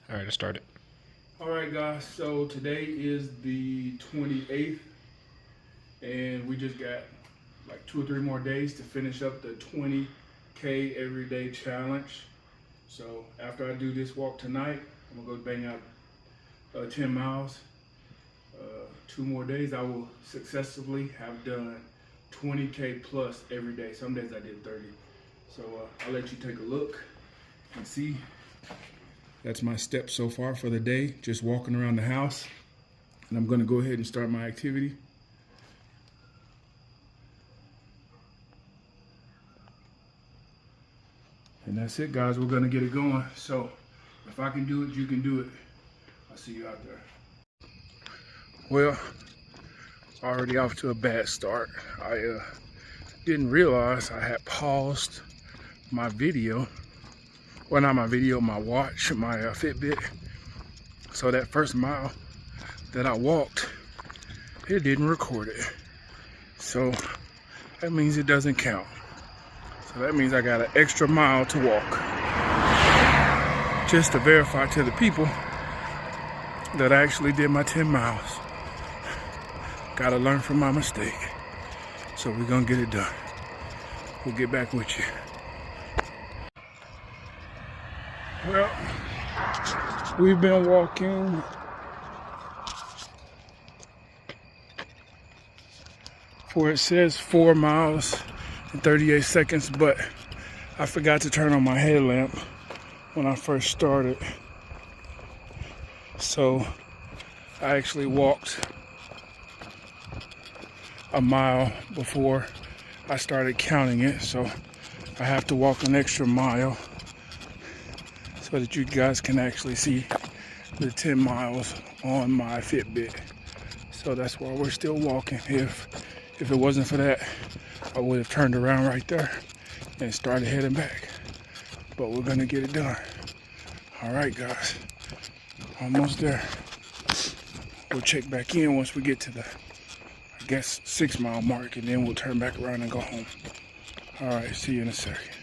All right, let's start it. All right, guys. So today is the 28th, and we just got like 2 or 3 more days to finish up the 20K everyday challenge. So after I do this walk tonight, I'm gonna go bang out 10 miles. 2 more days, I will successfully have done 20K plus every day. Some days I did 30. So I'll let you take a look and see. That's my steps so far for the day, just walking around the house. And I'm gonna go ahead and start my activity. And that's it, guys, we're gonna get it going. So if I can do it, you can do it. I'll see you out there. Well, already off to a bad start. I didn't realize I had paused my video. Well, not my video, my watch, my Fitbit. So that first mile that I walked, it didn't record it. So that means it doesn't count. So that means I got an extra mile to walk. Just to verify to the people that I actually did my 10 miles. Gotta learn from my mistake. So we're gonna get it done. We'll get back with you. Well, we've been walking for, it says 4 miles and 38 seconds, but I forgot to turn on my headlamp when I first started. So I actually walked a mile before I started counting it. So I have to walk an extra mile so that you guys can actually see the 10 miles on my Fitbit. So that's why we're still walking. If it wasn't for that, I would have turned around right there and started heading back. But we're gonna get it done. All right, guys, almost there. We'll check back in once we get to the, I guess, 6 mile mark, and then we'll turn back around and go home. All right, see you in a second.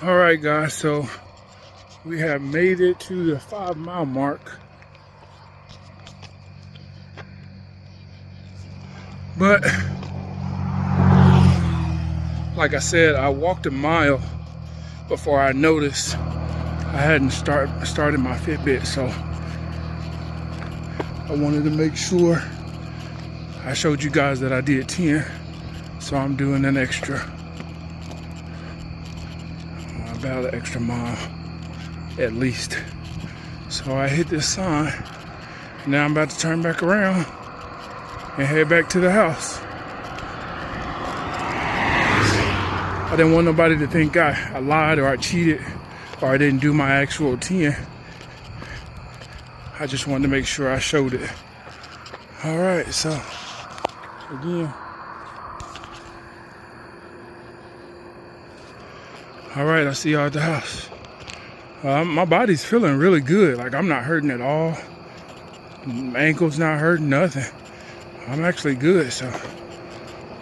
All right, guys, so we have made it to the 5 mile mark. But like I said, I walked a mile before I noticed I hadn't started my Fitbit, so I wanted to make sure I showed you guys that I did 10, so I'm doing an extra, about an extra mile at least. So I hit this sign. Now I'm about to turn back around and head back to the house. I didn't want nobody to think I lied or I cheated or I didn't do my actual 10. I just wanted to make sure I showed it. All right, so again. All right, I see y'all at the house. My body's feeling really good. Like, I'm not hurting at all. My ankle's not hurting, nothing. I'm actually good, so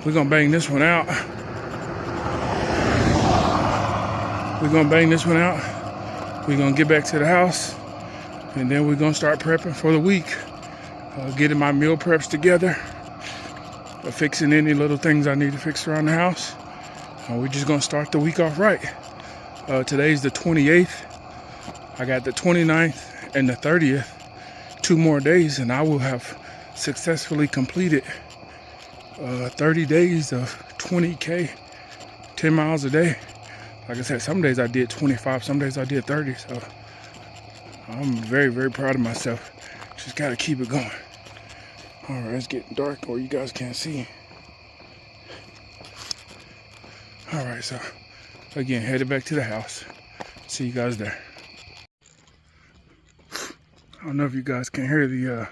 we're gonna bang this one out. We're gonna bang this one out. We're gonna get back to the house, and then we're gonna start prepping for the week. Getting my meal preps together, fixing any little things I need to fix around the house. We're just gonna start the week off right. Today's the 28th. I got the 29th and the 30th. 2 more days, and I will have successfully completed 30 days of 20K, 10 miles a day. Like I said, some days I did 25, some days I did 30, so I'm very, very proud of myself. Just gotta keep it going. All right, it's getting dark or you guys can't see. All right, so again, headed back to the house. See you guys there. I don't know if you guys can hear the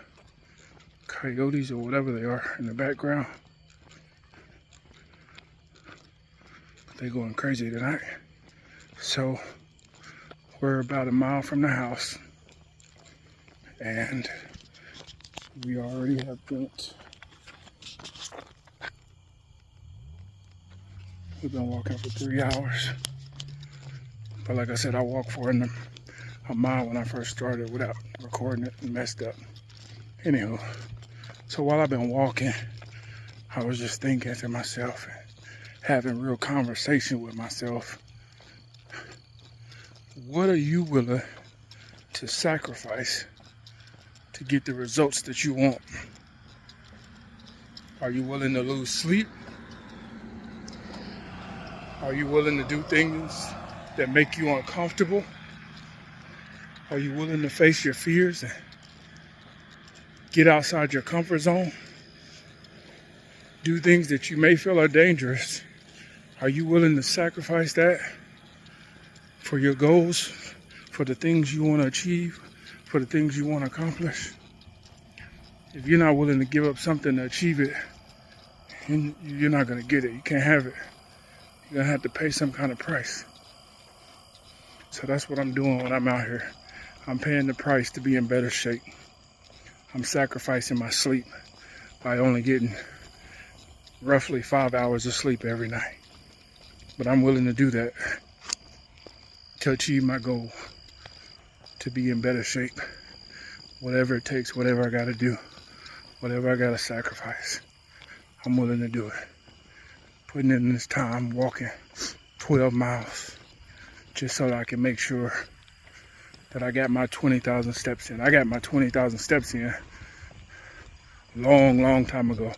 coyotes or whatever they are in the background. They're going crazy tonight. So we're about a mile from the house, and We already have bent. We've been walking for 3 hours. But like I said, I walked for a mile when I first started without recording it and messed up. Anywho, so while I've been walking, I was just thinking to myself, having real conversation with myself. What are you willing to sacrifice to get the results that you want? Are you willing to lose sleep? Are you willing to do things that make you uncomfortable? Are you willing to face your fears and get outside your comfort zone? Do things that you may feel are dangerous. Are you willing to sacrifice that for your goals, for the things you want to achieve, for the things you want to accomplish? If you're not willing to give up something to achieve it, you're not going to get it. You can't have it. You're going to have to pay some kind of price. So that's what I'm doing when I'm out here. I'm paying the price to be in better shape. I'm sacrificing my sleep by only getting roughly 5 hours of sleep every night. But I'm willing to do that to achieve my goal, to be in better shape. Whatever it takes, whatever I got to do, whatever I got to sacrifice, I'm willing to do it. Putting in this time, walking 12 miles, just so that I can make sure that I got my 20,000 steps in. I got my 20,000 steps in long time ago.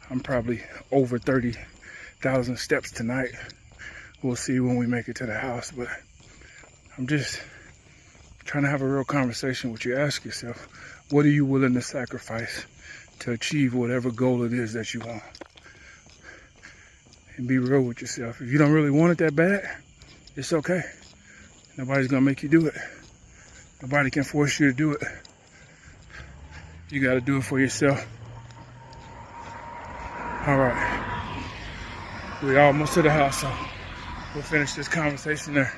I'm probably over 30,000 steps tonight. We'll see when we make it to the house, but I'm just trying to have a real conversation with you. Ask yourself, what are you willing to sacrifice to achieve whatever goal it is that you want? And be real with yourself. If you don't really want it that bad, it's okay. Nobody's gonna make you do it. Nobody can force you to do it. You gotta do it for yourself. All right, we're almost to the house, so we'll finish this conversation there.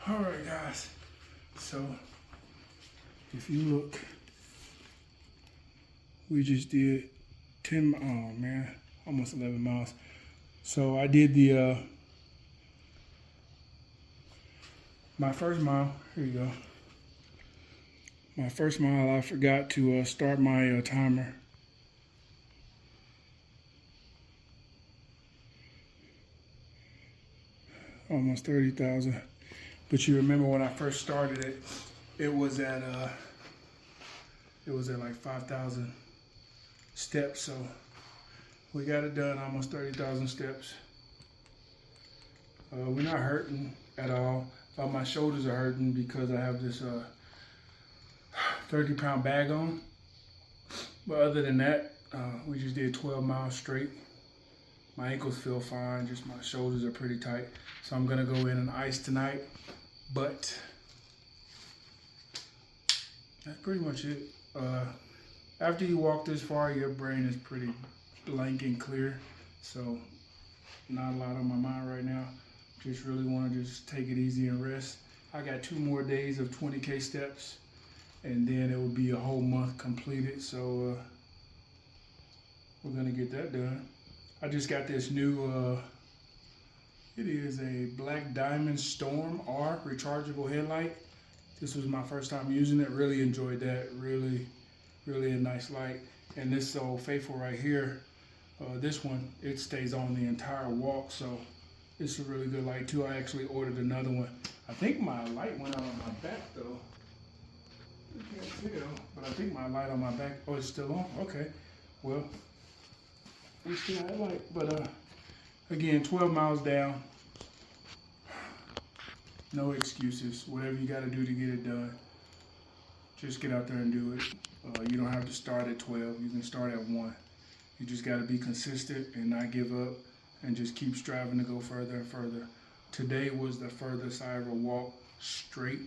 All right, guys. So if you look, we just did 10, oh man, almost 11 miles. So I did the, my first mile, here you go. My first mile, I forgot to start my timer. Almost 30,000. But you remember when I first started it, it was at like 5,000 steps. So we got it done, almost 30,000 steps. We're not hurting at all. But my shoulders are hurting because I have this 30-pound bag on. But other than that, we just did 12 miles straight. My ankles feel fine, just my shoulders are pretty tight. So I'm gonna go in and ice tonight. But that's pretty much it. after you walk this far, your brain is pretty blank and clear. So not a lot on my mind right now. Just really want to just take it easy and rest. I got 2 more days of 20K steps, and then it will be a whole month completed. So we're gonna get that done. I just got this new, it is a Black Diamond Storm R rechargeable headlight. This was my first time using it. Really enjoyed that. Really a nice light. And this Old Faithful right here, this one, it stays on the entire walk. So it's a really good light too. I actually ordered another one. I think my light went out on my back though. You can't tell, but I think my light on my back, oh, it's still on? Okay, well, we still have light. But again, 12 miles down. No excuses. Whatever you got to do to get it done, just get out there and do it. You don't have to start at 12. You can start at 1. You just got to be consistent and not give up and just keep striving to go further and further. Today was the furthest I ever walked straight,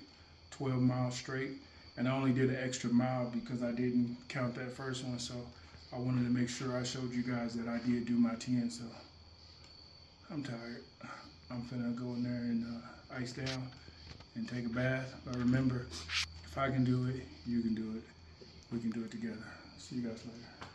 12 miles straight. And I only did an extra mile because I didn't count that first one. So I wanted to make sure I showed you guys that I did do my 10. So I'm tired. I'm finna go in there and ice down and take a bath. But remember, if I can do it, you can do it. We can do it together. See you guys later.